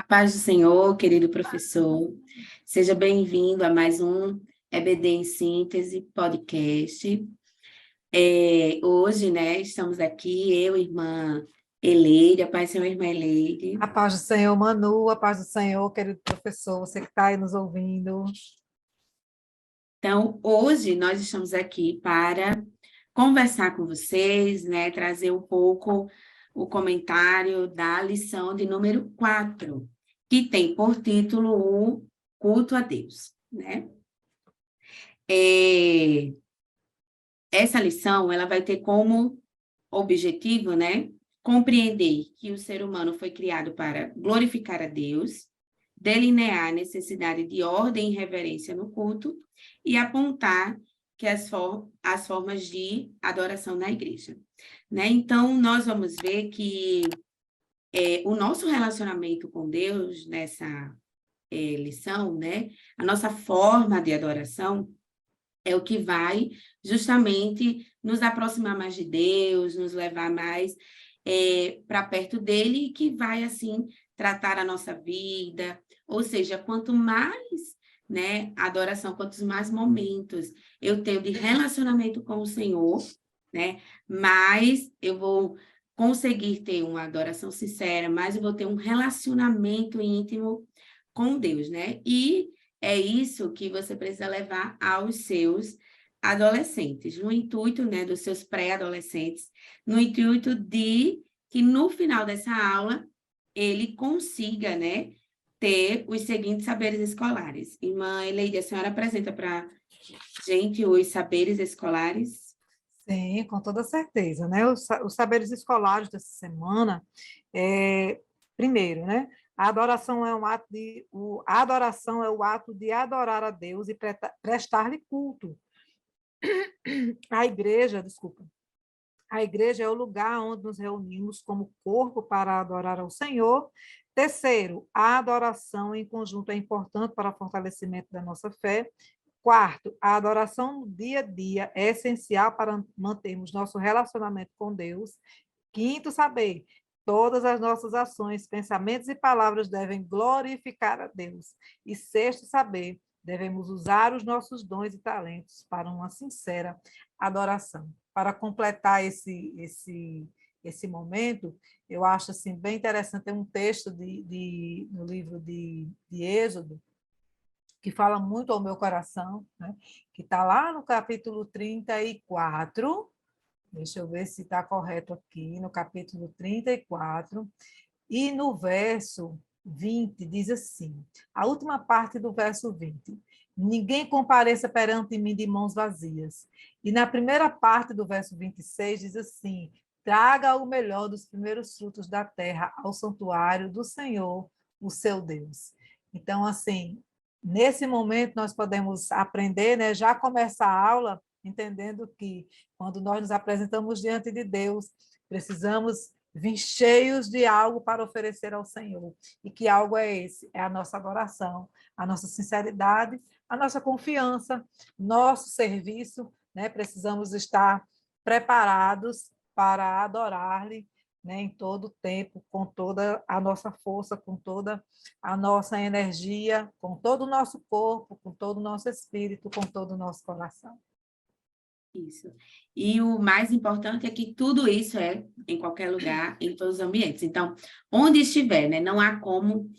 Paz do Senhor, querido professor. Seja bem-vindo a mais um EBD em Síntese podcast. Hoje, né, estamos aqui, eu, irmã Eleide, a paz do Senhor, irmã Eleide. A paz do Senhor, Manu, a paz do Senhor, querido professor, você que está aí nos ouvindo. Então, hoje nós estamos aqui para conversar com vocês, né, trazer um pouco o comentário da lição de número 4, que tem por título o culto a Deus, né? Essa lição, ela vai ter como objetivo, né, compreender que o ser humano foi criado para glorificar a Deus, delinear a necessidade de ordem e reverência no culto e apontar que as formas de adoração na igreja, né? Então, nós vamos ver que o nosso relacionamento com Deus nessa lição, né, a nossa forma de adoração é o que vai justamente nos aproximar mais de Deus, nos levar mais para perto dele e que vai, assim, tratar a nossa vida. Ou seja, quanto mais, né, adoração, quantos mais momentos eu tenho de relacionamento com o Senhor, né, mais eu vou conseguir ter uma adoração sincera, mais eu vou ter um relacionamento íntimo com Deus, né? E é isso que você precisa levar aos seus adolescentes, no intuito, né, dos seus pré-adolescentes, no intuito de que no final dessa aula ele consiga, né, ter os seguintes saberes escolares. Irmã Eleide, a senhora apresenta para a gente os saberes escolares? Sim, com toda certeza, né? Os saberes escolares dessa semana, primeiro, né? A adoração é a adoração é o ato de adorar a Deus e prestar-lhe culto. A igreja, desculpa, a igreja é o lugar onde nos reunimos como corpo para adorar ao Senhor. Terceiro, a adoração em conjunto é importante para o fortalecimento da nossa fé. Quarto, a adoração no dia a dia é essencial para mantermos nosso relacionamento com Deus. Quinto, saber, todas as nossas ações, pensamentos e palavras devem glorificar a Deus. E sexto, saber, devemos usar os nossos dons e talentos para uma sincera adoração. Para completar esse momento, eu acho assim, bem interessante, tem um texto no livro de Êxodo, que fala muito ao meu coração, né? Que está lá no capítulo 34, deixa eu ver se está correto aqui, no capítulo 34, e no verso 20 diz assim, a última parte do verso 20, ninguém compareça perante mim de mãos vazias. E na primeira parte do verso 26 diz assim, traga o melhor dos primeiros frutos da terra ao santuário do Senhor, o seu Deus. Então, assim, nesse momento nós podemos aprender, né, já começa a aula entendendo que quando nós nos apresentamos diante de Deus, precisamos vir cheios de algo para oferecer ao Senhor. E que algo é esse? É a nossa adoração, a nossa sinceridade, a nossa confiança, nosso serviço, né? Precisamos estar preparados para adorar-lhe, né, em todo o tempo, com toda a nossa força, com toda a nossa energia, com todo o nosso corpo, com todo o nosso espírito, com todo o nosso coração. Isso. E o mais importante é que tudo isso é em qualquer lugar, em todos os ambientes. Então, onde estiver, né, não há como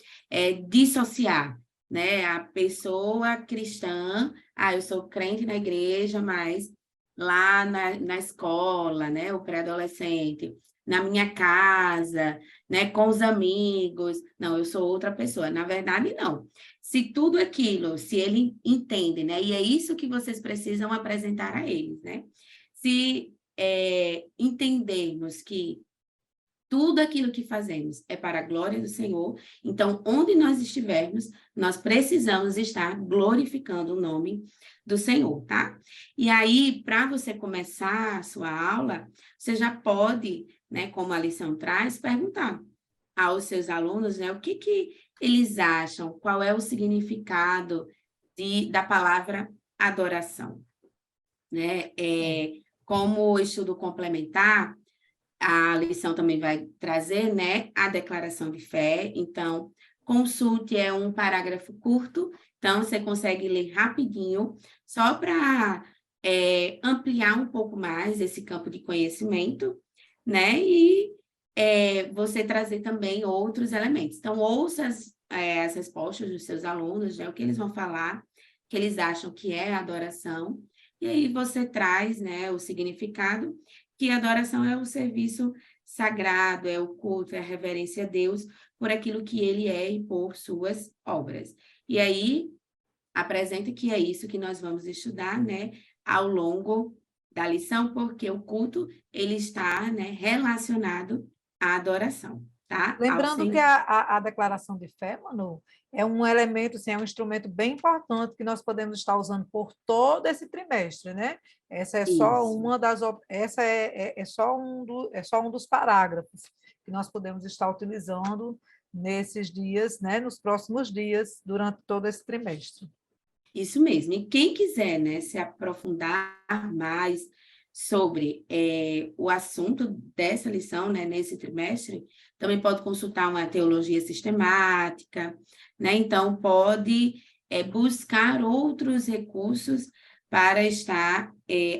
dissociar, né, a pessoa cristã, eu sou crente na igreja, mas lá na escola, né, o pré-adolescente, na minha casa, né, com os amigos, não, eu sou outra pessoa. Na verdade, não. Se tudo aquilo, se ele entende, né? E é isso que vocês precisam apresentar a eles, né? Se entendermos que tudo aquilo que fazemos é para a glória do Senhor, então, onde nós estivermos, nós precisamos estar glorificando o nome do Senhor, tá? E aí, para você começar a sua aula, você já pode, né, como a lição traz, perguntar aos seus alunos, né, o que eles acham, qual é o significado da palavra adoração, né? Como estudo complementar, a lição também vai trazer, né, a declaração de fé. Então, Consulte é um parágrafo curto, então você consegue ler rapidinho, só para ampliar um pouco mais esse campo de conhecimento, né? E você trazer também outros elementos. Então, ouça as respostas dos seus alunos, né? O que eles vão falar, que eles acham que é adoração, e aí você traz, né, o significado, que a adoração é o serviço sagrado, é o culto, é a reverência a Deus por aquilo que ele é e por suas obras. E aí, apresenta que é isso que nós vamos estudar, né, ao longo da lição, porque o culto, ele está, né, relacionado à adoração, tá? Ao Lembrando que Senhor. a declaração de fé, Manu, é um elemento, assim, é um instrumento bem importante que nós podemos estar usando por todo esse trimestre, né? Essa é só Isso. uma das, essa é só um dos parágrafos que nós podemos estar utilizando nesses dias, né? Nos próximos dias, durante todo esse trimestre. Isso mesmo. E quem quiser, né, se aprofundar mais sobre o assunto dessa lição, né, nesse trimestre, também pode consultar uma teologia sistemática, né? Então, pode buscar outros recursos para estar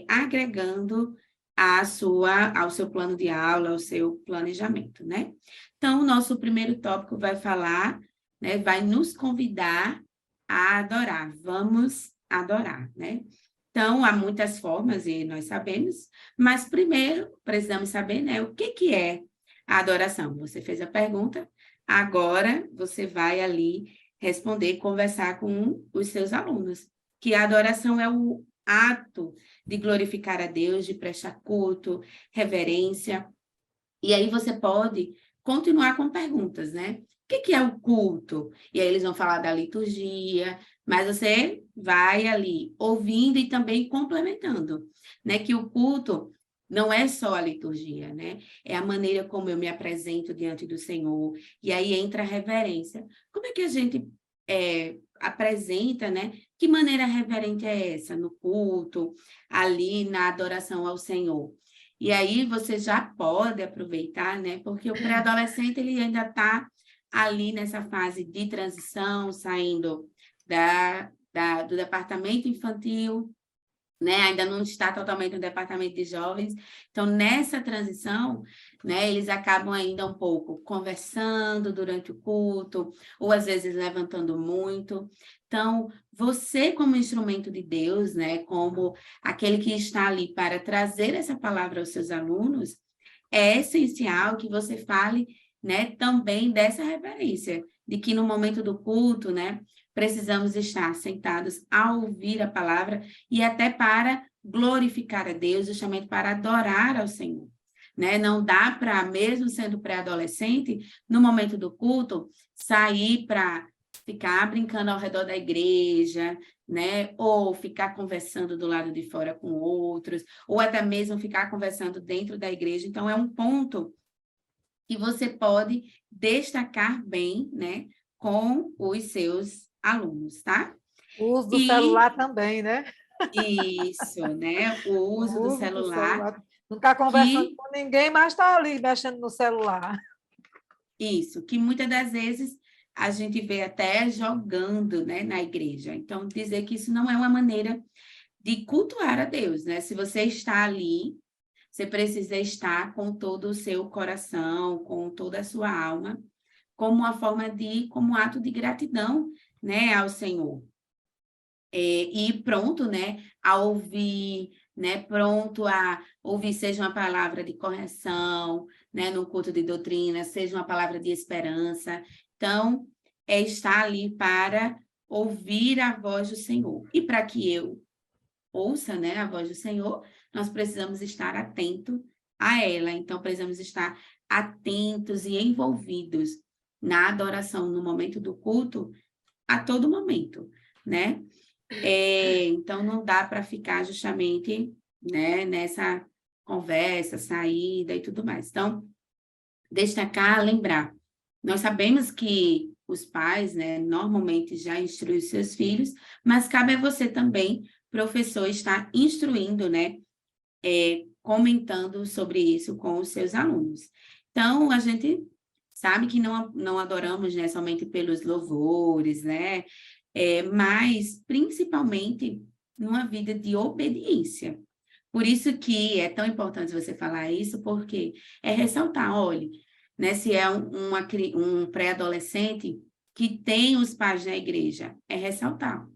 agregando ao seu plano de aula, ao seu planejamento, né? Então, o nosso primeiro tópico vai falar, né, vai nos convidar a adorar, vamos adorar, né? Então, há muitas formas, e nós sabemos, mas primeiro precisamos saber, né, o que é a adoração. Você fez a pergunta, agora você vai ali responder, conversar com os seus alunos, que a adoração é o ato de glorificar a Deus, de prestar culto, reverência, e aí você pode continuar com perguntas, né? O que é o culto? E aí eles vão falar da liturgia, mas você vai ali ouvindo e também complementando, né? Que o culto não é só a liturgia, né? É a maneira como eu me apresento diante do Senhor. E aí entra a reverência. Como é que a gente apresenta, né? Que maneira reverente é essa no culto, ali na adoração ao Senhor? E aí você já pode aproveitar, né? Porque o pré-adolescente ele ainda está ali nessa fase de transição, saindo do departamento infantil, né? Ainda não está totalmente no departamento de jovens. Então, nessa transição, né, eles acabam ainda um pouco conversando durante o culto, ou às vezes levantando muito. Então, você como instrumento de Deus, né, como aquele que está ali para trazer essa palavra aos seus alunos, é essencial que você fale, né, também dessa reverência, de que no momento do culto, né, precisamos estar sentados a ouvir a palavra e até para glorificar a Deus, justamente para adorar ao Senhor. Né? Não dá para, mesmo sendo pré-adolescente, no momento do culto, sair para ficar brincando ao redor da igreja, né? Ou ficar conversando do lado de fora com outros, ou até mesmo ficar conversando dentro da igreja. Então, é um ponto que você pode destacar bem, né, com os seus alunos, tá? O uso do E celular também, né? isso, né? O uso do O uso do celular, celular. Não está conversando que com ninguém, mas está ali mexendo no celular. isso, que muitas das vezes a gente vê até jogando, né, na igreja. Então, dizer que isso não é uma maneira de cultuar a Deus, né? Se você está ali, você precisa estar com todo o seu coração, com toda a sua alma, como uma forma como um ato de gratidão, né, ao Senhor. E pronto, né, a ouvir, né, pronto a ouvir, seja uma palavra de correção, né, no culto de doutrina, seja uma palavra de esperança. Então, é estar ali para ouvir a voz do Senhor. E para que eu ouça, né, a voz do Senhor, nós precisamos estar atento a ela. Então, precisamos estar atentos e envolvidos na adoração no momento do culto, a todo momento, né? Então, não dá para ficar justamente, né, nessa conversa, saída e tudo mais. Então, destacar, lembrar. Nós sabemos que os pais, né, normalmente já instruem os seus filhos, mas cabe a você também, professor, estar instruindo, né, comentando sobre isso com os seus alunos. Então, a gente sabe que não adoramos, né, somente pelos louvores, né? Mas principalmente numa vida de obediência. Por isso que é tão importante você falar isso, porque é ressaltar, olha, né, se é um pré-adolescente que tem os pais na igreja, é ressaltar. O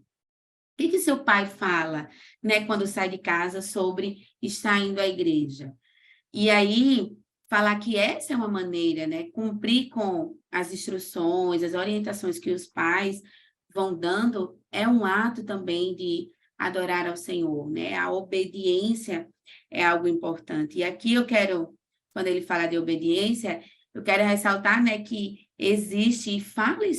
que seu pai fala, né, quando sai de casa sobre estar indo à igreja? E aí, falar que essa é uma maneira, né? Cumprir com as instruções, as orientações que os pais vão dando, é um ato também de adorar ao Senhor, né? A obediência é algo importante. E aqui eu quero, quando ele fala de obediência, eu quero ressaltar, né, que existe, e fale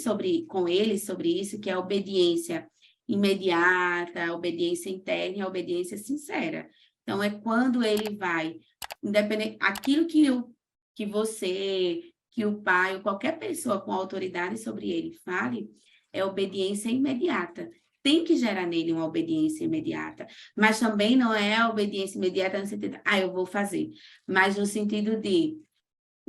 com ele sobre isso, que é a obediência imediata, a obediência interna e a obediência sincera. Então, é quando ele vai independente, aquilo que você, que o pai, ou qualquer pessoa com autoridade sobre ele fale, é obediência imediata. Tem que gerar nele uma obediência imediata, mas também não é a obediência imediata no sentido, eu vou fazer, mas no sentido de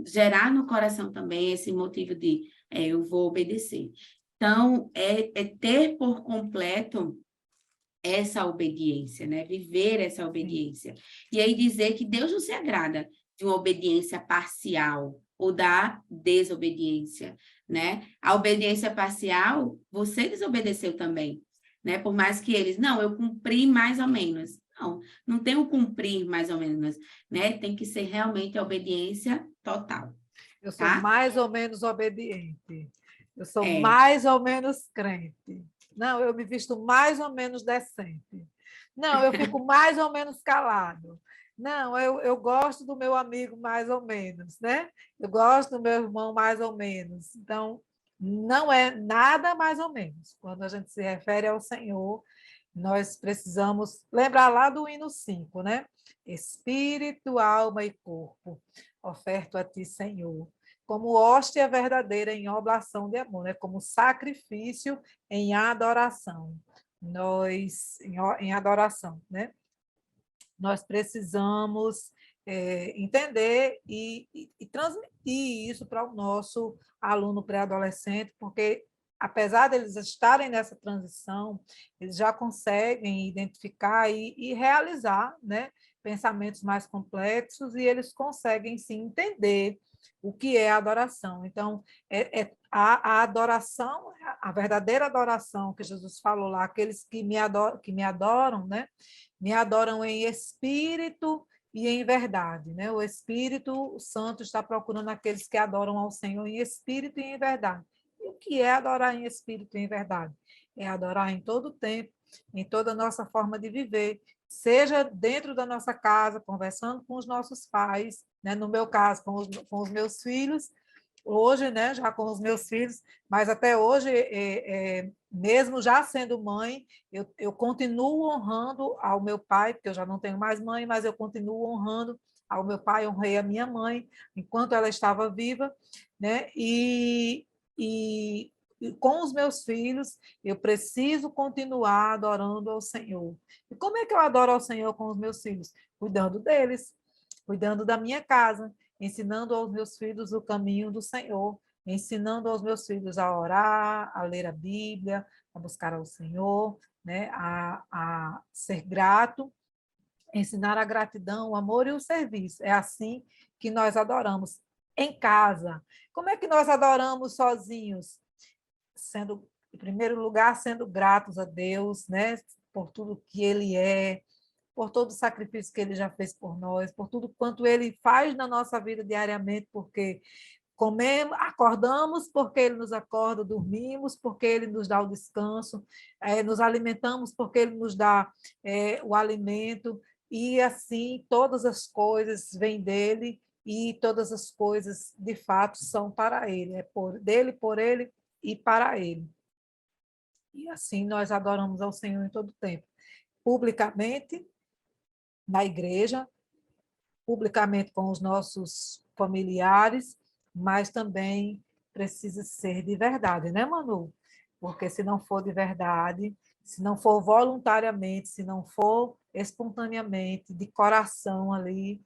gerar no coração também esse motivo de, eu vou obedecer. Então, é ter por completo essa obediência, né? Viver essa obediência. E aí dizer que Deus não se agrada de uma obediência parcial ou da desobediência, né? A obediência parcial, você desobedeceu também, né? Por mais que eles, não, eu cumpri mais ou menos. Não, não tem o cumprir mais ou menos, né? Tem que ser realmente a obediência total, Eu sou tá? mais ou menos obediente. Eu sou É, mais ou menos crente. Não, eu me visto mais ou menos decente. Não, eu fico mais ou menos calado. Não, eu gosto do meu amigo mais ou menos, né? Eu gosto do meu irmão mais ou menos. Então, não é nada mais ou menos. Quando a gente se refere ao Senhor, nós precisamos lembrar lá do hino 5, né? Espírito, alma e corpo, oferto a ti, Senhor, como hóstia verdadeira em oblação de amor, né? Como sacrifício em adoração. Em adoração, né? Nós precisamos entender e transmitir isso para o nosso aluno pré-adolescente, porque, apesar deles estarem nessa transição, eles já conseguem identificar e realizar, né, pensamentos mais complexos, e eles conseguem sim entender o que é adoração. Então, a adoração, a verdadeira adoração que Jesus falou lá, aqueles que me adoram, né? Me adoram em espírito e em verdade, né? O Espírito Santo está procurando aqueles que adoram ao Senhor em espírito e em verdade. E o que é adorar em espírito e em verdade? É adorar em todo o tempo, em toda a nossa forma de viver, seja dentro da nossa casa, conversando com os nossos pais, né? No meu caso, com os meus filhos, hoje, né, já com os meus filhos, mas até hoje, mesmo já sendo mãe, eu continuo honrando ao meu pai, porque eu já não tenho mais mãe, mas eu continuo honrando ao meu pai, honrei a minha mãe enquanto ela estava viva, né? E com os meus filhos, eu preciso continuar adorando ao Senhor. E como é que eu adoro ao Senhor com os meus filhos? Cuidando deles, cuidando da minha casa, ensinando aos meus filhos o caminho do Senhor, ensinando aos meus filhos a orar, a ler a Bíblia, a buscar ao Senhor, né? A ser grato, ensinar a gratidão, o amor e o serviço. É assim que nós adoramos em casa. Como é que nós adoramos sozinhos? Sendo, em primeiro lugar, sendo gratos a Deus, né? Por tudo que Ele é, por todo o sacrifício que ele já fez por nós, por tudo quanto ele faz na nossa vida diariamente, porque comemos, acordamos porque ele nos acorda, dormimos porque ele nos dá o descanso, nos alimentamos porque ele nos dá o alimento, e assim todas as coisas vêm dele e todas as coisas de fato são para ele, é dele, por ele e para ele. E assim nós adoramos ao Senhor em todo tempo, publicamente, na igreja, publicamente com os nossos familiares, mas também precisa ser de verdade, né, Manu? Porque se não for de verdade, se não for voluntariamente, se não for espontaneamente, de coração ali,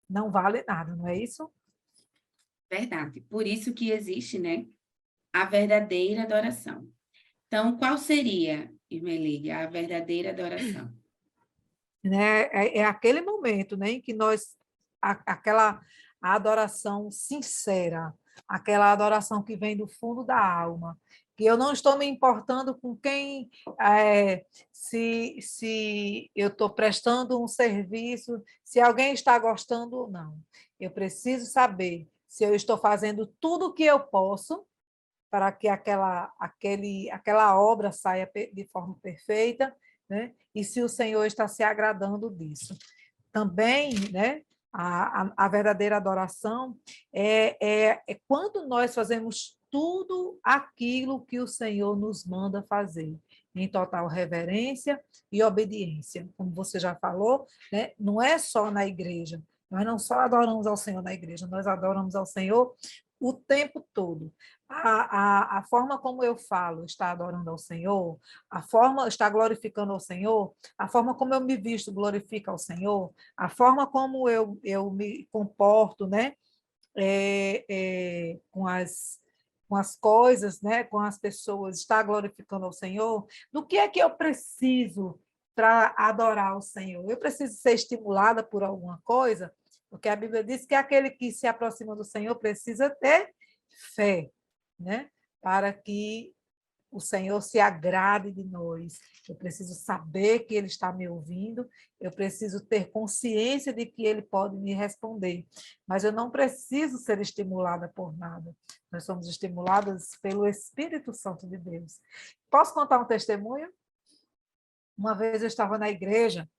não vale nada, não é isso? Verdade. Por isso que existe, né, a verdadeira adoração. Então, qual seria, irmã Lídia, a verdadeira adoração? Né? É aquele momento, né, em que nós, aquela adoração sincera, aquela adoração que vem do fundo da alma, que eu não estou me importando com quem, se eu estou prestando um serviço, se alguém está gostando ou não. Eu preciso saber se eu estou fazendo tudo o que eu posso para que aquela obra saia de forma perfeita, né? E se o Senhor está se agradando disso. Também, né? A verdadeira adoração é quando nós fazemos tudo aquilo que o Senhor nos manda fazer, em total reverência e obediência. Como você já falou, né? Não é só na igreja, nós não só adoramos ao Senhor na igreja, nós adoramos ao Senhor o tempo todo. A forma como eu falo está adorando ao Senhor, a forma está glorificando ao Senhor, a forma como eu me visto glorifica ao Senhor, a forma como eu me comporto, né? Com as coisas, né? Com as pessoas, está glorificando ao Senhor. Do que é que eu preciso para adorar o Senhor? Eu preciso ser estimulada por alguma coisa? Porque a Bíblia diz que aquele que se aproxima do Senhor precisa ter fé, né? Para que o Senhor se agrade de nós. Eu preciso saber que Ele está me ouvindo, eu preciso ter consciência de que Ele pode me responder, mas eu não preciso ser estimulada por nada. Nós somos estimuladas pelo Espírito Santo de Deus. Posso contar um testemunho? Uma vez eu estava na igreja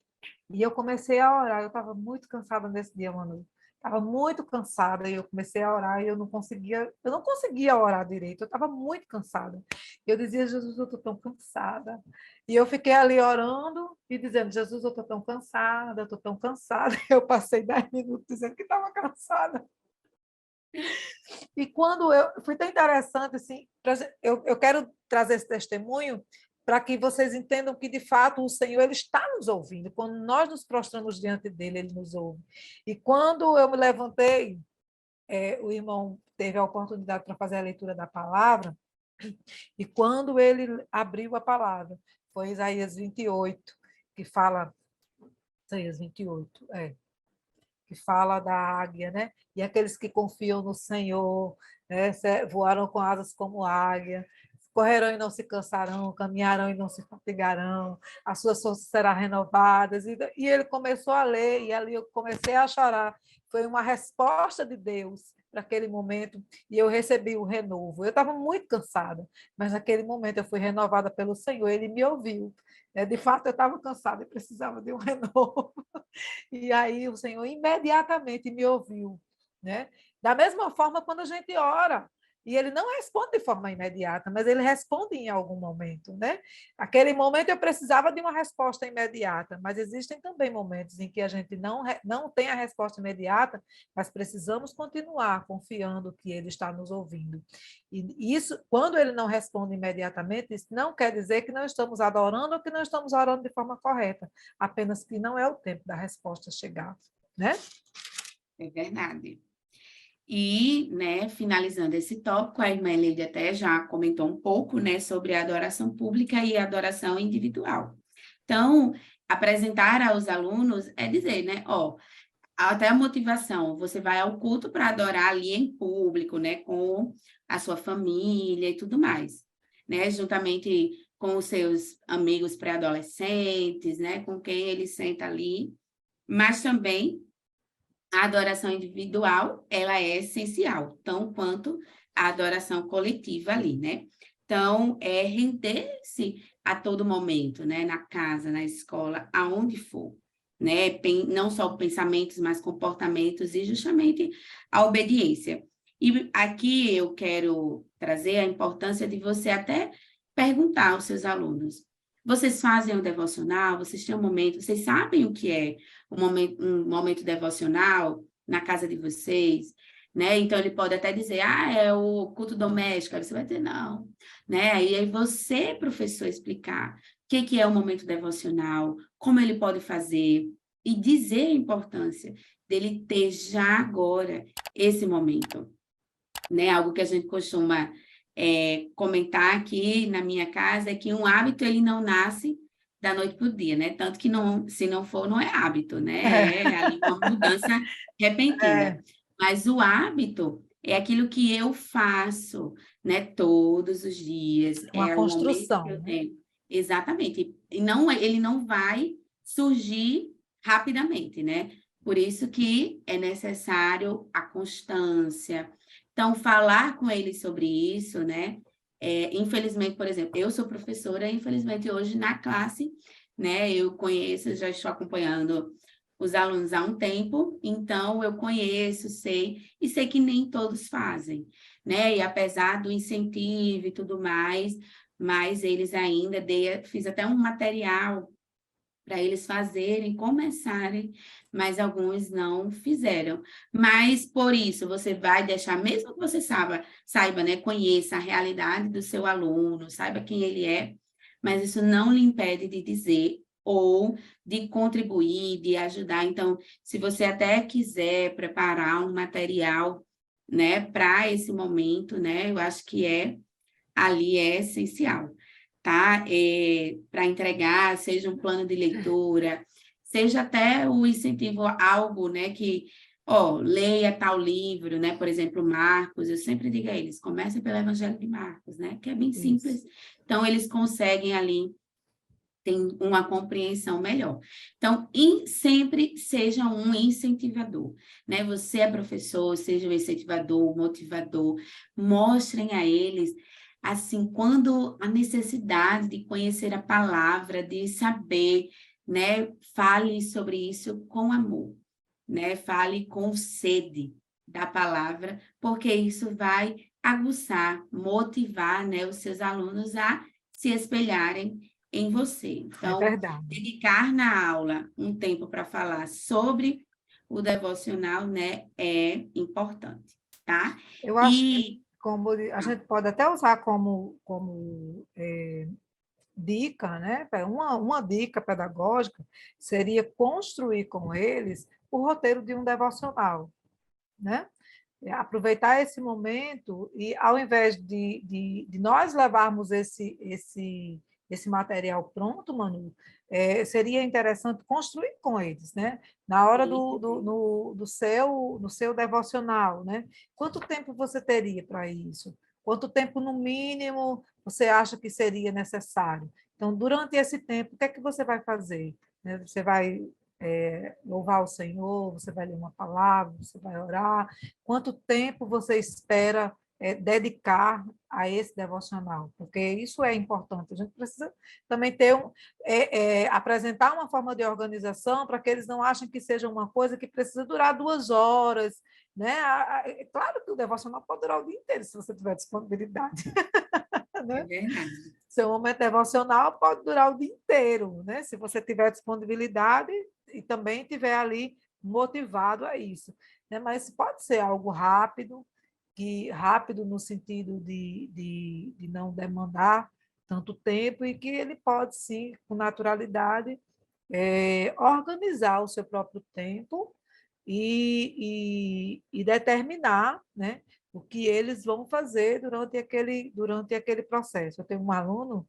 e eu comecei a orar. Eu estava muito cansada nesse dia, Manu. Estava muito cansada e eu comecei a orar e eu não conseguia orar direito. Eu estava muito cansada. Eu dizia, Jesus, eu estou tão cansada. E eu fiquei ali orando e dizendo, Jesus, eu estou tão cansada, eu estou tão cansada. Eu passei 10 minutos dizendo que estava cansada. E quando foi tão interessante, assim, eu quero trazer esse testemunho para que vocês entendam que, de fato, o Senhor ele está nos ouvindo. Quando nós nos prostramos diante dele, ele nos ouve. E quando eu me levantei, o irmão teve a oportunidade para fazer a leitura da palavra, e quando ele abriu a palavra, foi Isaías 28, que fala, Isaías 28, que fala da águia, né? E aqueles que confiam no Senhor, né? Voaram com asas como águia, correrão e não se cansarão, caminharão e não se fatigarão, as suas forças serão renovadas. E ele começou a ler, e ali eu comecei a chorar. Foi uma resposta de Deus para aquele momento, e eu recebi o renovo. Eu estava muito cansada, mas naquele momento eu fui renovada pelo Senhor, ele me ouviu. De fato, eu estava cansada e precisava de um renovo. E aí o Senhor imediatamente me ouviu, né? Da mesma forma, quando a gente ora, e ele não responde de forma imediata, mas ele responde em algum momento, né? Aquele momento eu precisava de uma resposta imediata, mas existem também momentos em que a gente não tem a resposta imediata, mas precisamos continuar confiando que ele está nos ouvindo. E isso, quando ele não responde imediatamente, isso não quer dizer que não estamos adorando ou que não estamos orando de forma correta, apenas que não é o tempo da resposta chegar, né? É verdade. E, né, finalizando esse tópico, a irmã Eliade até já comentou um pouco, né, sobre a adoração pública e a adoração individual. Então, apresentar aos alunos é dizer, né, ó, até a motivação, você vai ao culto para adorar ali em público, né, com a sua família e tudo mais, né, juntamente com os seus amigos pré-adolescentes, né, com quem ele senta ali, mas também a adoração individual, ela é essencial, tão quanto a adoração coletiva ali, né? Então, é render-se a todo momento, né? Na casa, na escola, aonde for, né? Não só pensamentos, mas comportamentos e justamente a obediência. E aqui eu quero trazer a importância de você até perguntar aos seus alunos: vocês fazem o devocional? Vocês têm um momento? Vocês sabem o que é um momento devocional na casa de vocês, né? Então, ele pode até dizer, é o culto doméstico. Aí você vai dizer, não, né? E aí você, professor, explicar o que é o momento devocional, como ele pode fazer, e dizer a importância dele ter já agora esse momento. né? Algo que a gente costuma comentar aqui na minha casa é que um hábito ele não nasce da noite para o dia, né? Tanto que não, se não for, não é hábito, né? É ali uma mudança repentina. É, Mas o hábito é aquilo que eu faço, né? Todos os dias, uma é o momento que construção, eu né? tenho. Exatamente. E não, ele não vai surgir rapidamente, né? Por isso que é necessário a constância. Então, falar com eles sobre isso, né? Infelizmente, por exemplo, eu sou professora, infelizmente hoje na classe, né? Eu conheço, já estou acompanhando os alunos há um tempo, então eu conheço, sei, e sei que nem todos fazem, né? E apesar do incentivo e tudo mais, mas eles ainda, fiz até um material para eles fazerem, começarem, mas alguns não fizeram. Mas por isso você vai deixar, mesmo que você saiba, né, conheça a realidade do seu aluno, saiba quem ele é, mas isso não lhe impede de dizer ou de contribuir, de ajudar. Então, se você até quiser preparar um material, né, para esse momento, né, eu acho que ali é essencial, tá? Para entregar, seja um plano de leitura, seja até o incentivo a algo, né, que, ó, leia tal livro, né? Por exemplo, Marcos, eu sempre digo a eles, comece pelo Evangelho de Marcos, né? Que é bem Isso. simples. Então, eles conseguem ali tem uma compreensão melhor. Então, sempre seja um incentivador, né? Você é professor, seja um incentivador, um motivador, mostrem a eles, assim, quando a necessidade de conhecer a palavra, de saber, né? Fale sobre isso com amor, né? Fale com sede da palavra, porque isso vai aguçar, motivar, né, os seus alunos a se espelharem em você. É Então, verdade. dedicar na aula um tempo para falar sobre o devocional, né, é importante, tá? Eu acho que E como a gente pode até usar como dica, né? Uma dica pedagógica seria construir com eles o roteiro de um devocional, né? Aproveitar esse momento e, ao invés de nós levarmos esse material pronto, Manu, seria interessante construir com eles, né? Na hora do seu devocional, né? Quanto tempo você teria para isso? Quanto tempo, no mínimo, você acha que seria necessário? Então, durante esse tempo, o que é que você vai fazer? Né? Você vai louvar o Senhor, você vai ler uma palavra, você vai orar. Quanto tempo você espera dedicar a esse devocional? Porque isso é importante. A gente precisa também apresentar uma forma de organização para que eles não achem que seja uma coisa que precisa durar 2 horas. Né? É claro que o devocional pode durar o dia inteiro, se você tiver disponibilidade. é Né? verdade, Seu momento devocional pode durar o dia inteiro, né? Se você tiver disponibilidade e também tiver ali motivado a isso, né? Mas pode ser algo rápido, que rápido no sentido de não demandar tanto tempo e que ele pode sim, com naturalidade, organizar o seu próprio tempo e determinar, né, o que eles vão fazer durante aquele processo. Eu tenho um aluno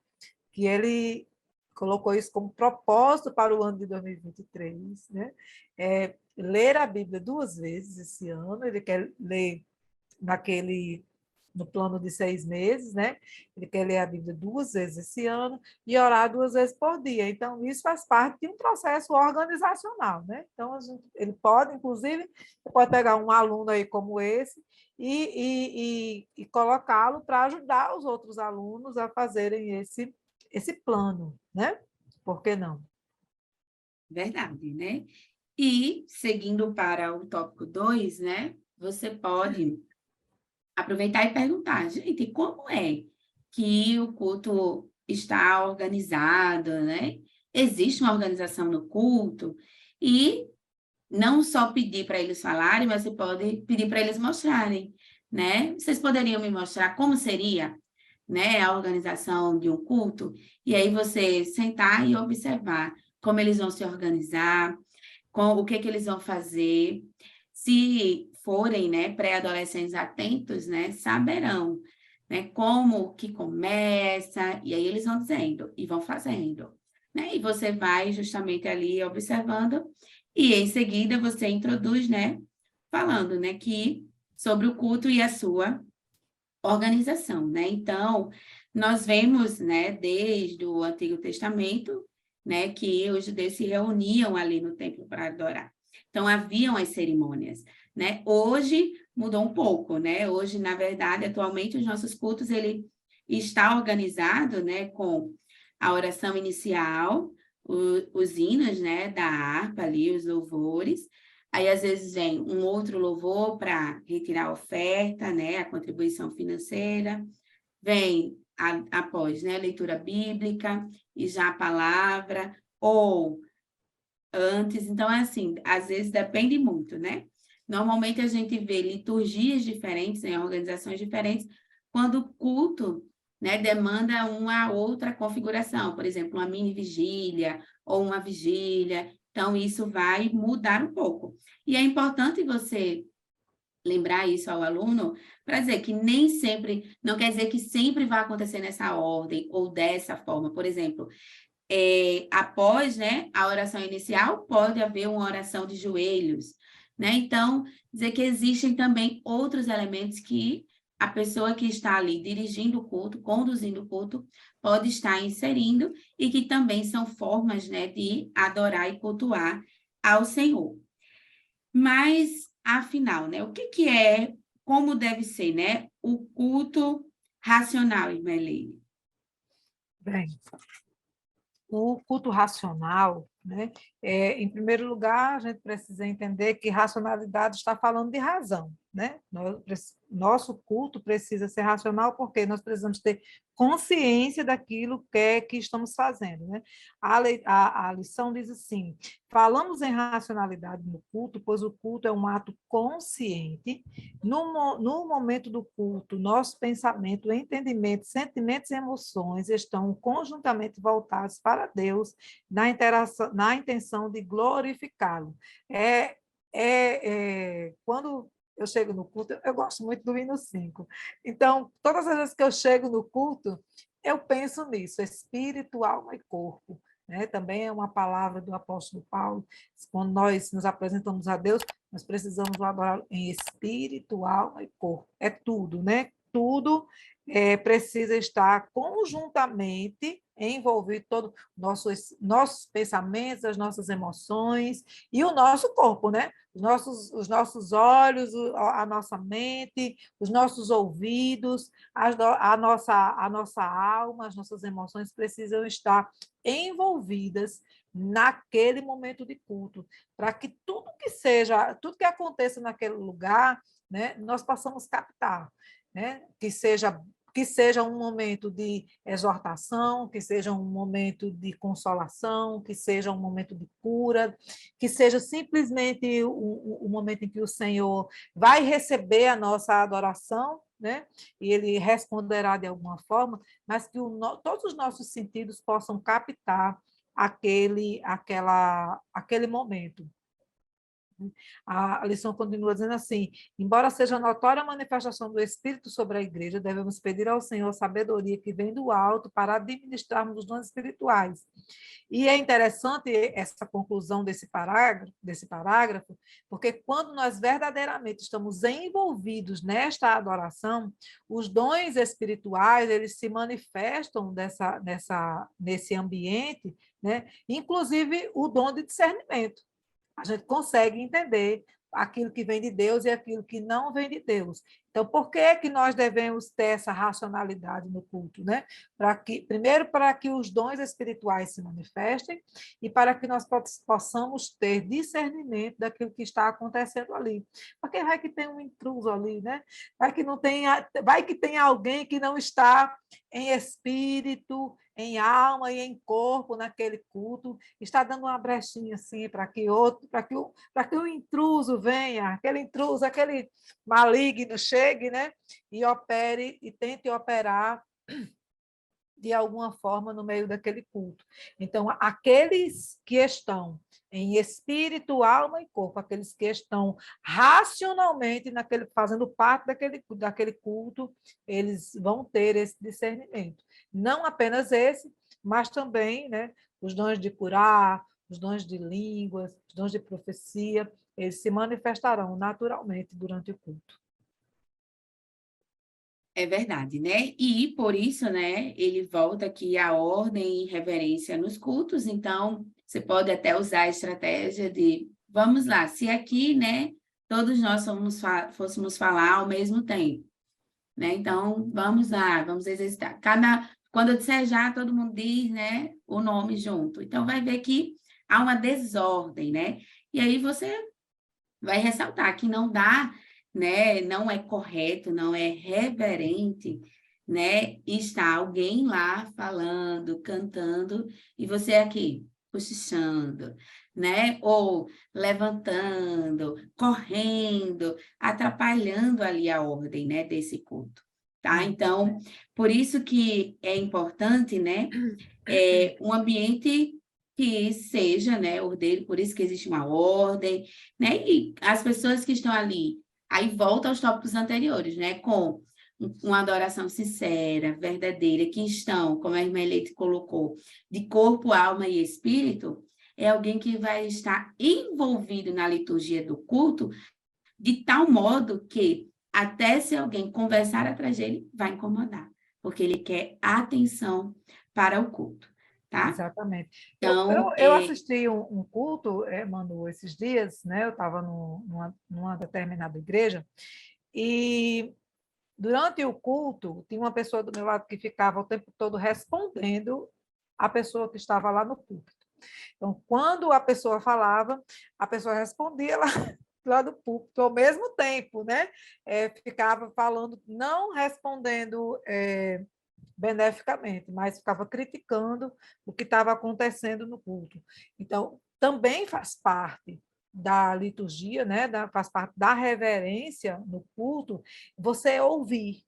que ele colocou isso como propósito para o ano de 2023, né? Ler a Bíblia 2 vezes esse ano, ele quer ler naquele no plano de 6 meses, né? Ele quer ler a Bíblia 2 vezes esse ano e orar 2 vezes por dia. Então, isso faz parte de um processo organizacional, né? Então, ele pode, inclusive, você pode pegar um aluno aí como esse e colocá-lo para ajudar os outros alunos a fazerem esse plano, né? Por que não? verdade, né? E, seguindo para o tópico 2, né, você pode aproveitar e perguntar, gente, como é que o culto está organizado, né? Existe uma organização no culto? E não só pedir para eles falarem, mas você pode pedir para eles mostrarem, né? Vocês poderiam me mostrar como seria, né, a organização de um culto? E aí você sentar e observar como eles vão se organizar, com o que que eles vão fazer. Se forem, né, pré-adolescentes atentos, né, saberão, né, como que começa, e aí eles vão dizendo, e vão fazendo, né, e você vai justamente ali observando, e em seguida você introduz, né, falando, né, que sobre o culto e a sua organização, né, então, nós vemos, né, desde o Antigo Testamento, né, que os judeus se reuniam ali no templo para adorar. Então, haviam as cerimônias, né? Hoje mudou um pouco, né? Hoje, na verdade, atualmente, os nossos cultos, ele está organizado, né, com a oração inicial, os hinos, né, da harpa ali, os louvores. Aí, às vezes, vem um outro louvor para retirar a oferta, né, a contribuição financeira. Vem após, né, a leitura bíblica e já a palavra, ou antes. Então, é assim, às vezes depende muito, né? Normalmente a gente vê liturgias diferentes, em organizações diferentes, quando o culto, né, demanda uma outra configuração, por exemplo, uma mini vigília ou uma vigília. Então, isso vai mudar um pouco. E é importante você lembrar isso ao aluno para dizer que nem sempre, não quer dizer que sempre vai acontecer nessa ordem ou dessa forma. Por exemplo, após, né, a oração inicial, pode haver uma oração de joelhos, né? Então, dizer que existem também outros elementos que a pessoa que está ali dirigindo o culto, conduzindo o culto, pode estar inserindo e que também são formas, né, de adorar e cultuar ao Senhor. Mas, afinal, né, o que que é, como deve ser, né, o culto racional, Irmelene? Bem, o culto racional, né? Em primeiro lugar, a gente precisa entender que racionalidade está falando de razão, né? Nosso culto precisa ser racional porque nós precisamos ter consciência daquilo que estamos fazendo, né? A lição diz assim: falamos em racionalidade no culto, pois o culto é um ato consciente. No momento do culto, nosso pensamento, entendimento, sentimentos e emoções estão conjuntamente voltados para Deus na intenção de glorificá-lo. Quando eu chego no culto, eu gosto muito do hino 5. Então, todas as vezes que eu chego no culto, eu penso nisso, espírito, alma e corpo. Né? Também é uma palavra do apóstolo Paulo. Quando nós nos apresentamos a Deus, nós precisamos adorar em espírito, alma e corpo. É tudo, né? Tudo precisa estar conjuntamente envolvido todo nossos pensamentos, as nossas emoções e o nosso corpo, né? Os nossos olhos, a nossa mente, os nossos ouvidos, a nossa alma, as nossas emoções precisam estar envolvidas naquele momento de culto, para que tudo que aconteça naquele lugar, né, nós possamos captar, né, que seja um momento de exortação, que seja um momento de consolação, que seja um momento de cura, que seja simplesmente o momento em que o Senhor vai receber a nossa adoração, né? E ele responderá de alguma forma, mas que todos os nossos sentidos possam captar aquele momento. A lição continua dizendo assim: embora seja notória a manifestação do Espírito sobre a igreja, devemos pedir ao Senhor sabedoria que vem do alto para administrarmos os dons espirituais. E é interessante essa conclusão desse parágrafo, porque quando nós verdadeiramente estamos envolvidos nesta adoração, os dons espirituais eles se manifestam nesse ambiente, né? Inclusive o dom de discernimento. A gente consegue entender aquilo que vem de Deus e aquilo que não vem de Deus. Então, por que é que nós devemos ter essa racionalidade no culto, né? Primeiro, para que os dons espirituais se manifestem e para que nós possamos ter discernimento daquilo que está acontecendo ali. Porque vai que tem um intruso ali, né? Vai que tem alguém que não está em espírito, em alma e em corpo naquele culto, está dando uma brechinha assim para que o intruso venha, aquele intruso, aquele maligno chegue, né? E opere e tente operar de alguma forma no meio daquele culto. Então, aqueles que estão em espírito, alma e corpo, aqueles que estão racionalmente fazendo parte daquele culto, eles vão ter esse discernimento. Não apenas esse, mas também, né, os dons de curar, os dons de línguas, os dons de profecia, eles se manifestarão naturalmente durante o culto. É verdade, né? E por isso, né, ele volta aqui à ordem e reverência nos cultos, então você pode até usar a estratégia de, vamos lá, se aqui, né, todos nós fôssemos falar ao mesmo tempo, né? Então, vamos lá, vamos exercitar. Quando eu disser já, todo mundo diz, né, o nome junto. Então, vai ver que há uma desordem, né? E aí você vai ressaltar que não dá, né, não é correto, não é reverente, né, estar alguém lá falando, cantando, e você aqui cochichando, né, ou levantando, correndo, atrapalhando ali a ordem, né, desse culto, tá? Então, por isso que é importante, né, um ambiente que seja, né, ordeiro, por isso que existe uma ordem, né, e as pessoas que estão ali, aí volta aos tópicos anteriores, né, com uma adoração sincera, verdadeira, que estão, como a irmã Leite colocou, de corpo, alma e espírito, é alguém que vai estar envolvido na liturgia do culto, de tal modo que até se alguém conversar atrás dele, vai incomodar, porque ele quer atenção para o culto, tá? Exatamente. Então, Eu assisti um culto, Manu, esses dias, né? Eu estava numa determinada igreja, e durante o culto, tinha uma pessoa do meu lado que ficava o tempo todo respondendo a pessoa que estava lá no culto. Então, quando a pessoa falava, a pessoa respondia lá, lá do púlpito ao mesmo tempo, né? Ficava falando, não respondendo beneficamente, mas ficava criticando o que estava acontecendo no culto. Então, também faz parte da liturgia, né? Faz parte da reverência no culto, você ouvir,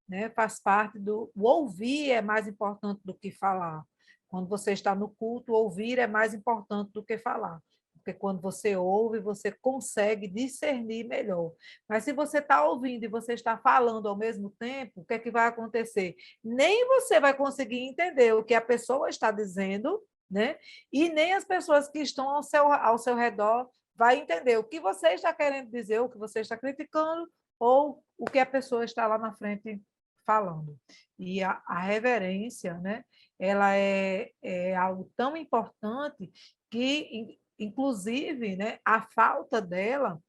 né? Faz parte o ouvir é mais importante do que falar. Quando você está no culto, ouvir é mais importante do que falar. Porque quando você ouve, você consegue discernir melhor. Mas se você está ouvindo e você está falando ao mesmo tempo, o que é que vai acontecer? Nem você vai conseguir entender o que a pessoa está dizendo, né? E nem as pessoas que estão ao seu redor vai entender o que você está querendo dizer, o que você está criticando, ou o que a pessoa está lá na frente falando. E a reverência, né, ela é algo tão importante que, inclusive, né, a falta dela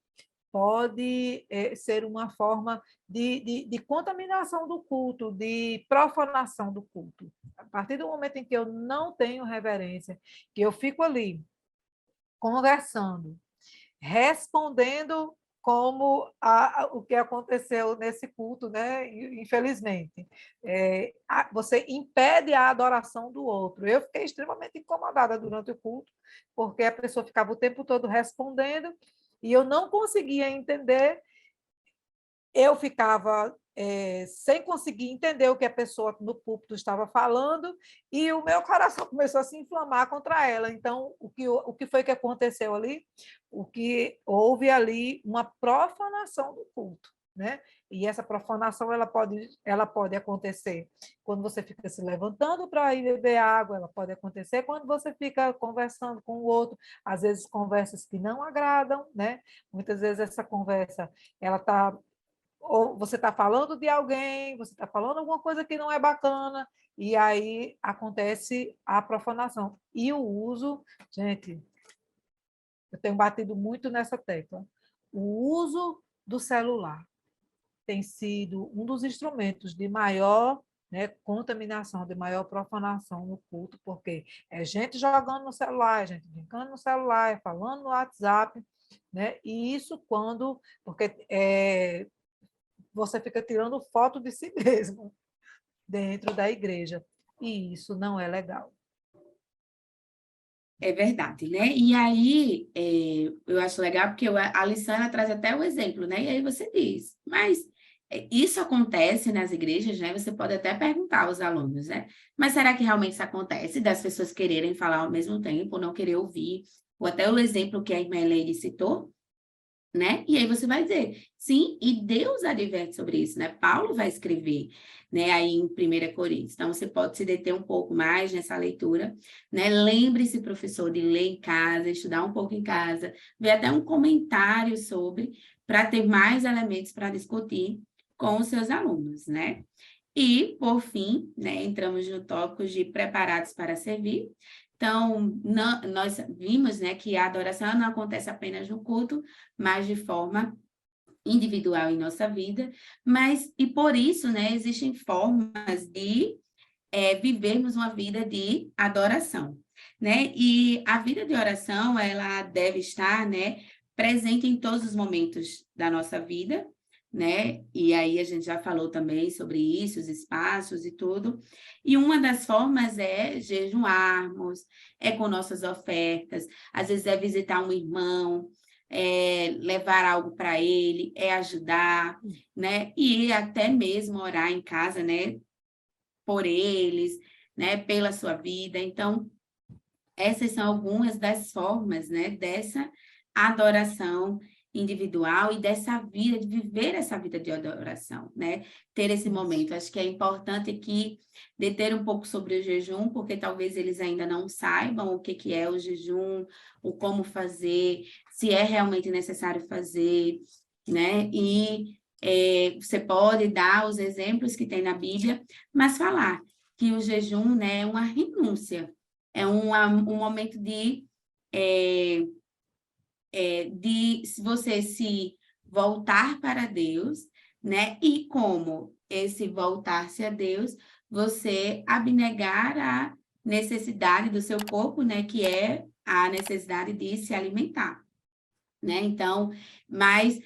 pode ser uma forma de contaminação do culto, de profanação do culto. A partir do momento em que eu não tenho reverência, que eu fico ali conversando, respondendo como o que aconteceu nesse culto, né? Infelizmente. Você impede a adoração do outro. Eu fiquei extremamente incomodada durante o culto, porque a pessoa ficava o tempo todo respondendo e eu não conseguia entender, eu ficava sem conseguir entender o que a pessoa no púlpito estava falando, e o meu coração começou a se inflamar contra ela. Então, o que foi que aconteceu ali? O que houve ali uma profanação do culto, né? E essa profanação ela pode acontecer quando você fica se levantando para ir beber água, ela pode acontecer quando você fica conversando com o outro, às vezes conversas que não agradam, né? Muitas vezes essa conversa ela está, ou você está falando de alguém, você está falando alguma coisa que não é bacana, e aí acontece a profanação. E o uso, gente, eu tenho batido muito nessa tecla, o uso do celular tem sido um dos instrumentos de maior, né, contaminação, de maior profanação no culto, porque é gente jogando no celular, é gente brincando no celular, é falando no WhatsApp, né? E isso quando, porque você fica tirando foto de si mesmo dentro da igreja. E isso não é legal. é verdade, né? E aí, eu acho legal porque a Alessandra traz até o exemplo, né? E aí você diz, mas Isso acontece nas igrejas, né? Você pode até perguntar aos alunos, né? Mas será que realmente isso acontece? Das pessoas quererem falar ao mesmo tempo, não querer ouvir? Ou até o exemplo que a irmã Elaine citou, né? E aí você vai dizer, sim, e Deus adverte sobre isso, né? Paulo vai escrever, né, aí em 1 Coríntios. Então, você pode se deter um pouco mais nessa leitura, né? Lembre-se, professor, de ler em casa, estudar um pouco em casa, ver até um comentário sobre, para ter mais elementos para discutir com os seus alunos, né? E, por fim, né, entramos no tópico de preparados para servir. Então, nós vimos, né, que a adoração não acontece apenas no culto, mas de forma individual em nossa vida, mas, e por isso, né, existem formas de vivermos uma vida de adoração, né? E a vida de oração, ela deve estar, né, presente em todos os momentos da nossa vida, né? E aí a gente já falou também sobre isso, os espaços e tudo. E uma das formas é jejuarmos, é com nossas ofertas, às vezes é visitar um irmão, é levar algo para ele, é ajudar, né? E até mesmo orar em casa, né? Por eles, né, pela sua vida. Então, essas são algumas das formas, né, dessa adoração individual e dessa vida, de viver essa vida de adoração, né? Ter esse momento. Acho que é importante aqui deter um pouco sobre o jejum, porque talvez eles ainda não saibam o que que é o jejum, o como fazer, se é realmente necessário fazer, né? E você pode dar os exemplos que tem na Bíblia, mas falar que o jejum, né, é uma renúncia, é um momento de você se voltar para Deus, né? E como esse voltar-se a Deus, você abnegar a necessidade do seu corpo, né? Que é a necessidade de se alimentar, né? Então, mas,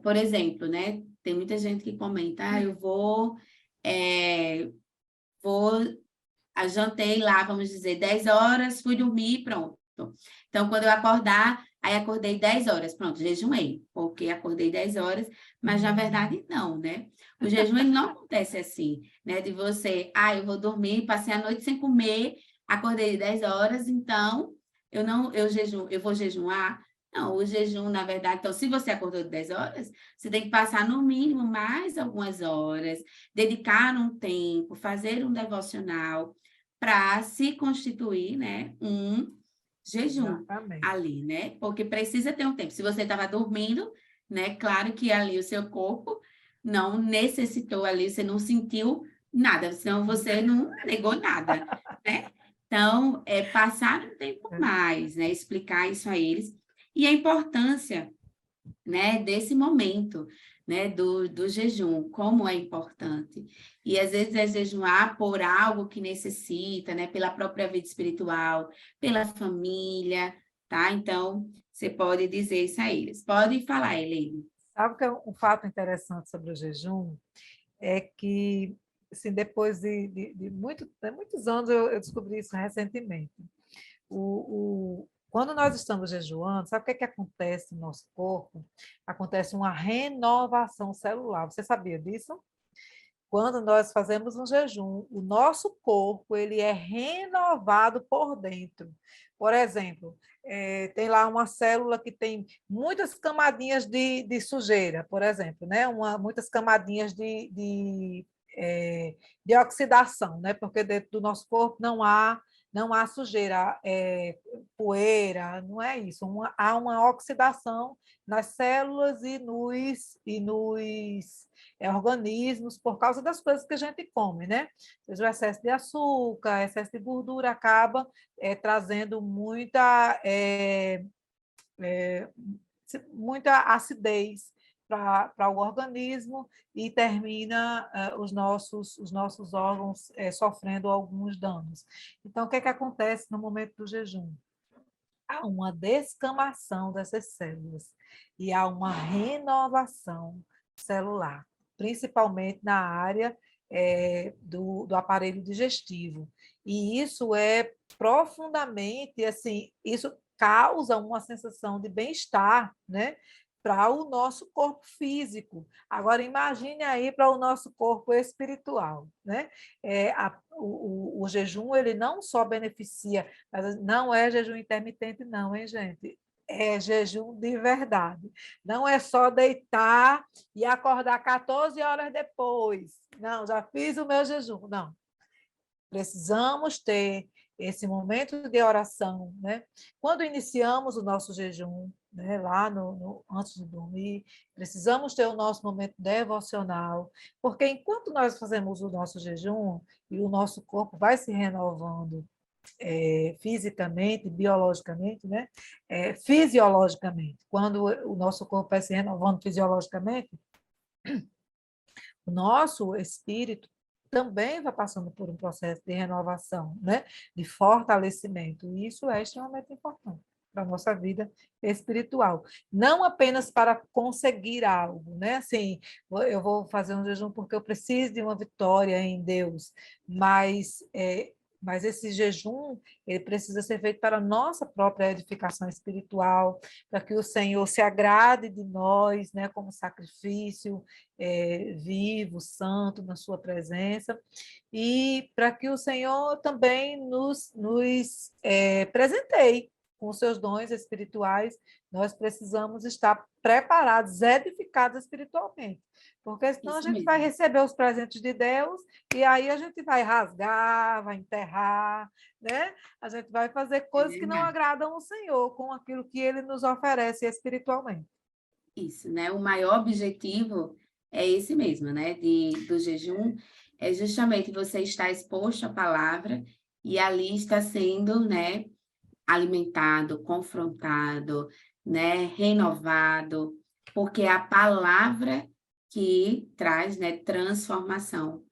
por exemplo, né? Tem muita gente que comenta, eu vou jantei lá, vamos dizer, 10 horas, fui dormir, pronto. Então, quando eu acordar, aí acordei 10 horas, pronto, jejuei, porque acordei 10 horas, mas na verdade não, né? O jejum ele não acontece assim, né? De você, eu vou dormir, passei a noite sem comer, acordei 10 horas, então eu vou jejuar. Não, o jejum, na verdade, então, se você acordou de 10 horas, você tem que passar no mínimo mais algumas horas, dedicar um tempo, fazer um devocional, para se constituir, né, um jejum Exatamente. ali, né? Porque precisa ter um tempo. Se você estava dormindo, né, claro que ali o seu corpo não necessitou ali, você não sentiu nada, senão você não negou nada, né? Então, passar um tempo mais, né, explicar isso a eles e a importância, né, desse momento, né, do jejum, como é importante. E às vezes é jejuar por algo que necessita, né, pela própria vida espiritual, pela família, tá? Então, você pode dizer isso a eles. Pode falar, Helene. Sabe que é um fato interessante sobre o jejum é que, assim, depois de muitos anos, eu descobri isso recentemente. Quando nós estamos jejuando, sabe o que, é que acontece no nosso corpo? Acontece uma renovação celular. Você sabia disso? Quando nós fazemos um jejum, o nosso corpo ele é renovado por dentro. Por exemplo, tem lá uma célula que tem muitas camadinhas de sujeira, por exemplo, né? Muitas camadinhas de oxidação, né? Porque dentro do nosso corpo não há sujeira, poeira, não é isso. Há uma oxidação nas células e nos organismos por causa das coisas que a gente come, né? Seja o excesso de açúcar, excesso de gordura acaba trazendo muita acidez para o organismo e termina os nossos órgãos sofrendo alguns danos. Então, o que é que acontece no momento do jejum? Há uma descamação dessas células e há uma renovação celular, principalmente na área do aparelho digestivo. E isso é profundamente, assim, isso causa uma sensação de bem-estar, né? para o nosso corpo físico. Agora, imagine aí para o nosso corpo espiritual, né? O jejum, ele não só beneficia, mas não é jejum intermitente, não, hein, gente? É jejum de verdade. Não é só deitar e acordar 14 horas depois. Não, já fiz o meu jejum. Não. Precisamos ter esse momento de oração, né? Quando iniciamos o nosso jejum, né, lá antes de dormir, precisamos ter o nosso momento devocional, porque enquanto nós fazemos o nosso jejum e o nosso corpo vai se renovando fisicamente, biologicamente, né? Fisiologicamente, quando o nosso corpo vai se renovando fisiologicamente, o nosso espírito também vai passando por um processo de renovação, né? De fortalecimento. E isso é extremamente importante para a nossa vida espiritual. Não apenas para conseguir algo, né? Assim, eu vou fazer um jejum porque eu preciso de uma vitória em Deus, mas esse jejum, ele precisa ser feito para a nossa própria edificação espiritual, para que o Senhor se agrade de nós, né, como sacrifício vivo, santo, na sua presença, e para que o Senhor também nos presenteie com os seus dons espirituais. Nós precisamos estar preparados, edificados espiritualmente, porque senão a Isso gente vai mesmo. receber os presentes de Deus e aí a gente vai rasgar, vai enterrar, né? A gente vai fazer É coisas que não verdade. agradam ao Senhor com aquilo que Ele nos oferece espiritualmente. Isso, né? O maior objetivo é esse mesmo, né? Do jejum, é justamente você estar exposto à palavra e ali está sendo, né, alimentado, confrontado, né, renovado, porque é a palavra que traz, né, transformação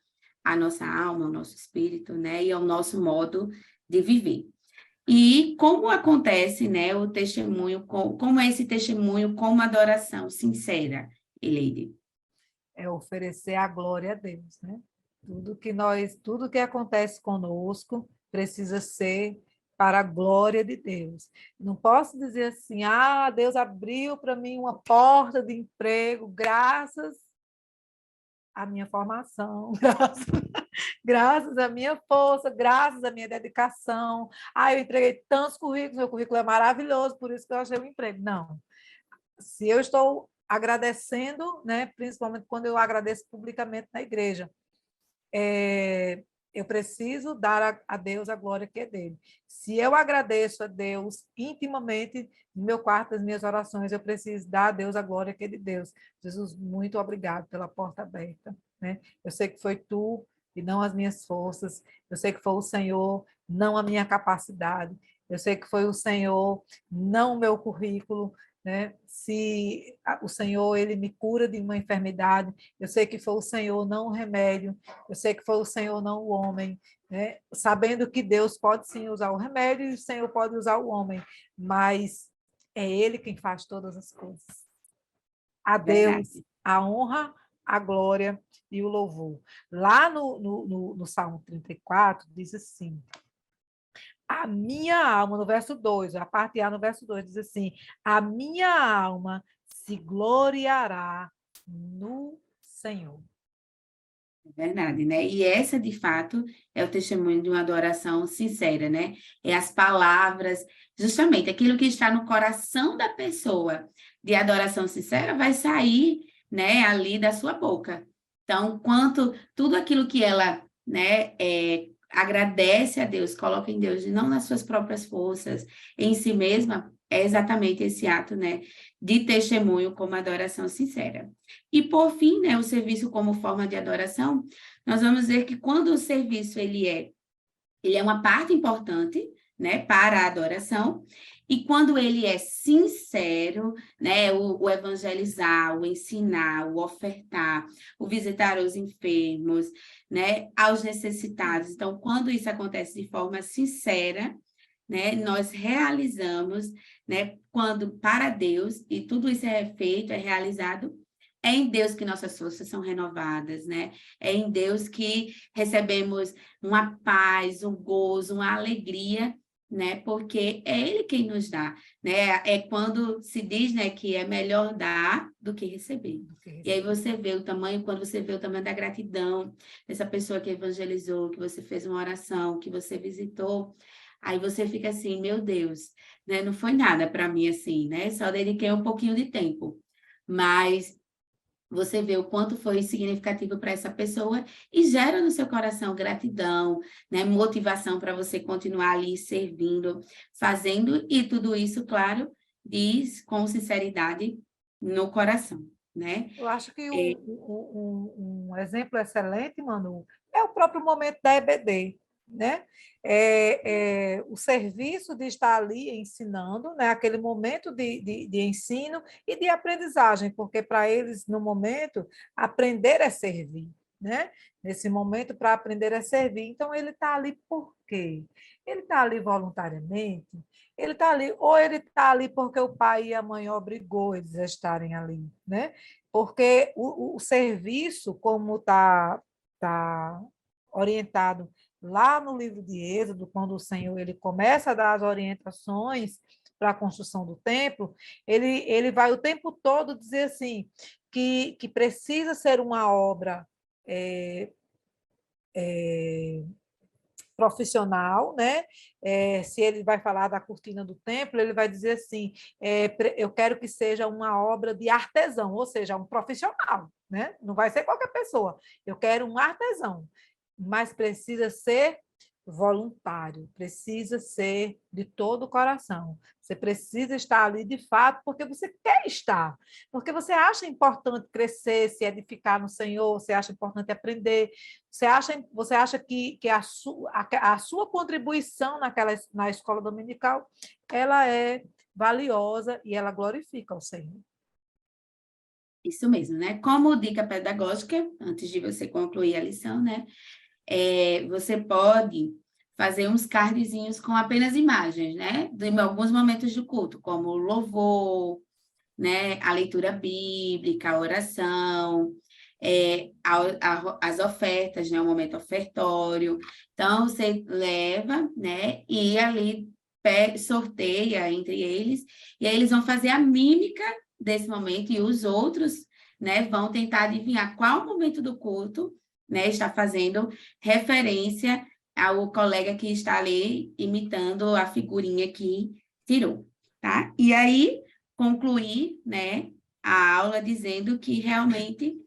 à nossa alma, ao nosso espírito, né, e ao nosso modo de viver. E como acontece, né, o testemunho, como é esse testemunho como adoração sincera, Eleide? É oferecer a glória a Deus, né? Tudo que acontece conosco precisa ser para a glória de Deus. Não posso dizer assim, Deus abriu para mim uma porta de emprego graças à minha formação, graças à minha força, graças à minha dedicação. Eu entreguei tantos currículos, meu currículo é maravilhoso, por isso que eu achei o emprego. Não. Se eu estou agradecendo, né, principalmente quando eu agradeço publicamente na igreja, eu preciso dar a Deus a glória que é dele. Se eu agradeço a Deus intimamente, no meu quarto, das minhas orações, eu preciso dar a Deus a glória que é de Deus. Jesus, muito obrigado pela porta aberta. Né? Eu sei que foi tu e não as minhas forças. Eu sei que foi o Senhor, não a minha capacidade. Eu sei que foi o Senhor, não o meu currículo. Né? Se o Senhor ele me cura de uma enfermidade, eu sei que foi o Senhor, não o remédio. Eu sei que foi o Senhor, não o homem, né? Sabendo que Deus pode sim usar o remédio e o Senhor pode usar o homem, mas é Ele quem faz todas as coisas. A Deus Verdade. a honra, a glória e o louvor. Lá no Salmo 34, diz assim: a minha alma, no verso 2, a parte A no verso 2, diz assim: a minha alma se gloriará no Senhor. É verdade, né? E essa, de fato, é o testemunho de uma adoração sincera, né? É as palavras, justamente aquilo que está no coração da pessoa de adoração sincera vai sair, né, ali da sua boca. Então, quanto tudo aquilo que ela, né, agradece a Deus, coloca em Deus, e não nas suas próprias forças, em si mesma, é exatamente esse ato, né, de testemunho como adoração sincera. E por fim, né, o serviço como forma de adoração, nós vamos ver que quando o serviço ele é uma parte importante, né, para a adoração, e quando ele é sincero, né, o evangelizar, o ensinar, o ofertar, o visitar os enfermos, né, aos necessitados. Então, quando isso acontece de forma sincera, né, nós realizamos, né, quando para Deus, e tudo isso é feito, é realizado, é em Deus que nossas forças são renovadas, né? É em Deus que recebemos uma paz, um gozo, uma alegria né? Porque é Ele quem nos dá, né? É quando se diz, né, que é melhor dar do que receber. E aí você vê o tamanho, quando você vê o tamanho da gratidão dessa pessoa que evangelizou, que você fez uma oração, que você visitou, aí você fica assim, meu Deus, né? Não foi nada para mim assim, né? Só dediquei um pouquinho de tempo, mas você vê o quanto foi significativo para essa pessoa e gera no seu coração gratidão, né? Motivação para você continuar ali servindo, fazendo, e tudo isso, claro, diz com sinceridade no coração, né? Eu acho que É, um exemplo excelente, Manu, é o próprio momento da EBD, né? O serviço de estar ali ensinando, né? Aquele momento de ensino e de aprendizagem, porque para eles, no momento, aprender é servir, né? Nesse momento, para aprender é servir. Então, ele está ali por quê? Ele está ali voluntariamente? Ele está ali, ou ele está ali porque o pai e a mãe obrigou eles a estarem ali, né? Porque o serviço, como tá orientado lá no livro de Êxodo, quando o Senhor ele começa a dar as orientações para a construção do templo, ele vai o tempo todo dizer assim, que precisa ser uma obra é, profissional, né? Se ele vai falar da cortina do templo, ele vai dizer assim: eu quero que seja uma obra de artesão, ou seja, um profissional, né? Não vai ser qualquer pessoa. Eu quero um artesão, mas precisa ser voluntário, precisa ser de todo o coração. Você precisa estar ali de fato porque você quer estar, porque você acha importante crescer, se edificar no Senhor, você acha importante aprender, você acha que a sua contribuição na escola dominical ela é valiosa e ela glorifica o Senhor. isso mesmo, né? Como dica pedagógica, antes de você concluir a lição, né? Você pode fazer uns cardzinhos com apenas imagens, né? De alguns momentos do culto, como o louvor, né? A leitura bíblica, a oração, as ofertas, né? O momento ofertório. Então, você leva, né? E ali sorteia entre eles, e aí eles vão fazer a mímica desse momento, e os outros, né? Vão tentar adivinhar qual momento do culto, né? Está fazendo referência ao colega que está ali imitando a figurinha que tirou, tá? E aí concluir, né, a aula dizendo que realmente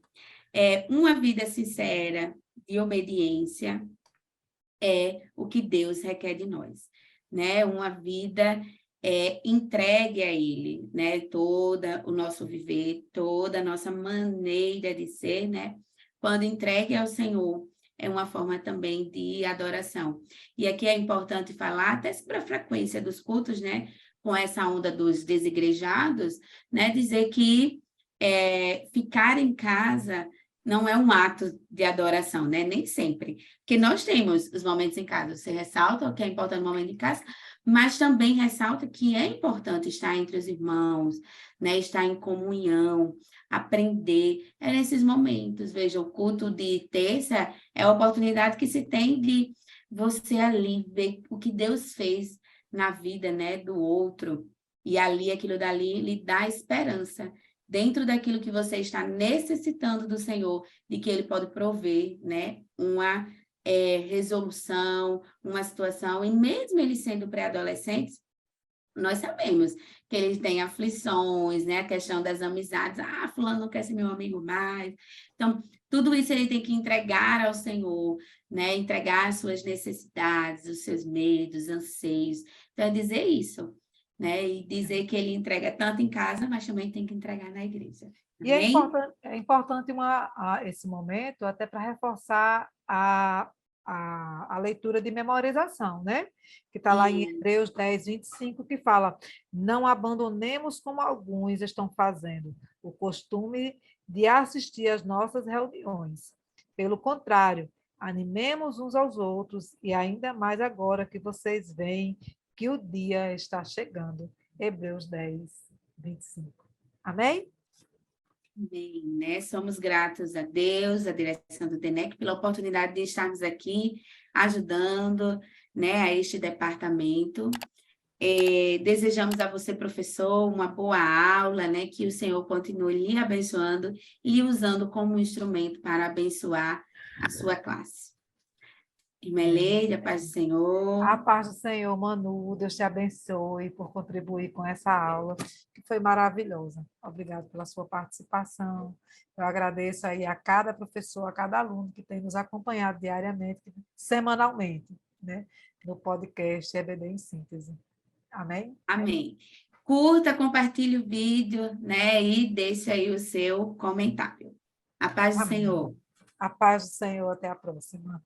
uma vida sincera, de obediência, é o que Deus requer de nós, né? Uma vida entregue a Ele, né? Todo o nosso viver, toda a nossa maneira de ser, né? Quando entregue ao Senhor, é uma forma também de adoração. E aqui é importante falar, até sobre a frequência dos cultos, né? Com essa onda dos desigrejados, né? Dizer que ficar em casa não é um ato de adoração, né? Nem sempre. Porque nós temos os momentos em casa. Você ressalta o que é importante no momento em casa, mas também ressalta que é importante estar entre os irmãos, né? Estar em comunhão, aprender. É nesses momentos. Veja, o culto de terça é a oportunidade que se tem de você ali ver o que Deus fez na vida, né, do outro. E ali, aquilo dali, lhe dá esperança dentro daquilo que você está necessitando do Senhor, de que Ele pode prover, né, uma resolução, uma situação, e mesmo eles sendo pré-adolescentes, nós sabemos que eles têm aflições, né, a questão das amizades, fulano não quer ser meu amigo mais, então, tudo isso ele tem que entregar ao Senhor, né, entregar as suas necessidades, os seus medos, anseios, então é dizer isso, né? E dizer que ele entrega tanto em casa, mas também tem que entregar na igreja. E Amém? é importante esse momento até para reforçar a leitura de memorização, né? Que está lá em Sim, Hebreus 10, 25, que fala: não abandonemos como alguns estão fazendo, o costume de assistir às nossas reuniões. Pelo contrário, animemos uns aos outros, e ainda mais agora que vocês veem que o dia está chegando. Hebreus 10, 25. Amém? amém, né? Somos gratos a Deus, a direção do DENEC, pela oportunidade de estarmos aqui ajudando, né, a este departamento. Desejamos a você, professor, uma boa aula, né? Que o Senhor continue lhe abençoando e lhe usando como instrumento para abençoar a sua classe. Irmã Leide, a paz do Senhor. A paz do Senhor, Manu, Deus te abençoe por contribuir com essa aula, que foi maravilhosa. Obrigado pela sua participação. Eu agradeço aí a cada professor, a cada aluno que tem nos acompanhado diariamente, semanalmente, né, no podcast EBD em Síntese. Amém? Amém. Curta, compartilhe o vídeo, né? E deixe aí o seu comentário. A paz do Amém. Senhor. A paz do Senhor, até a próxima.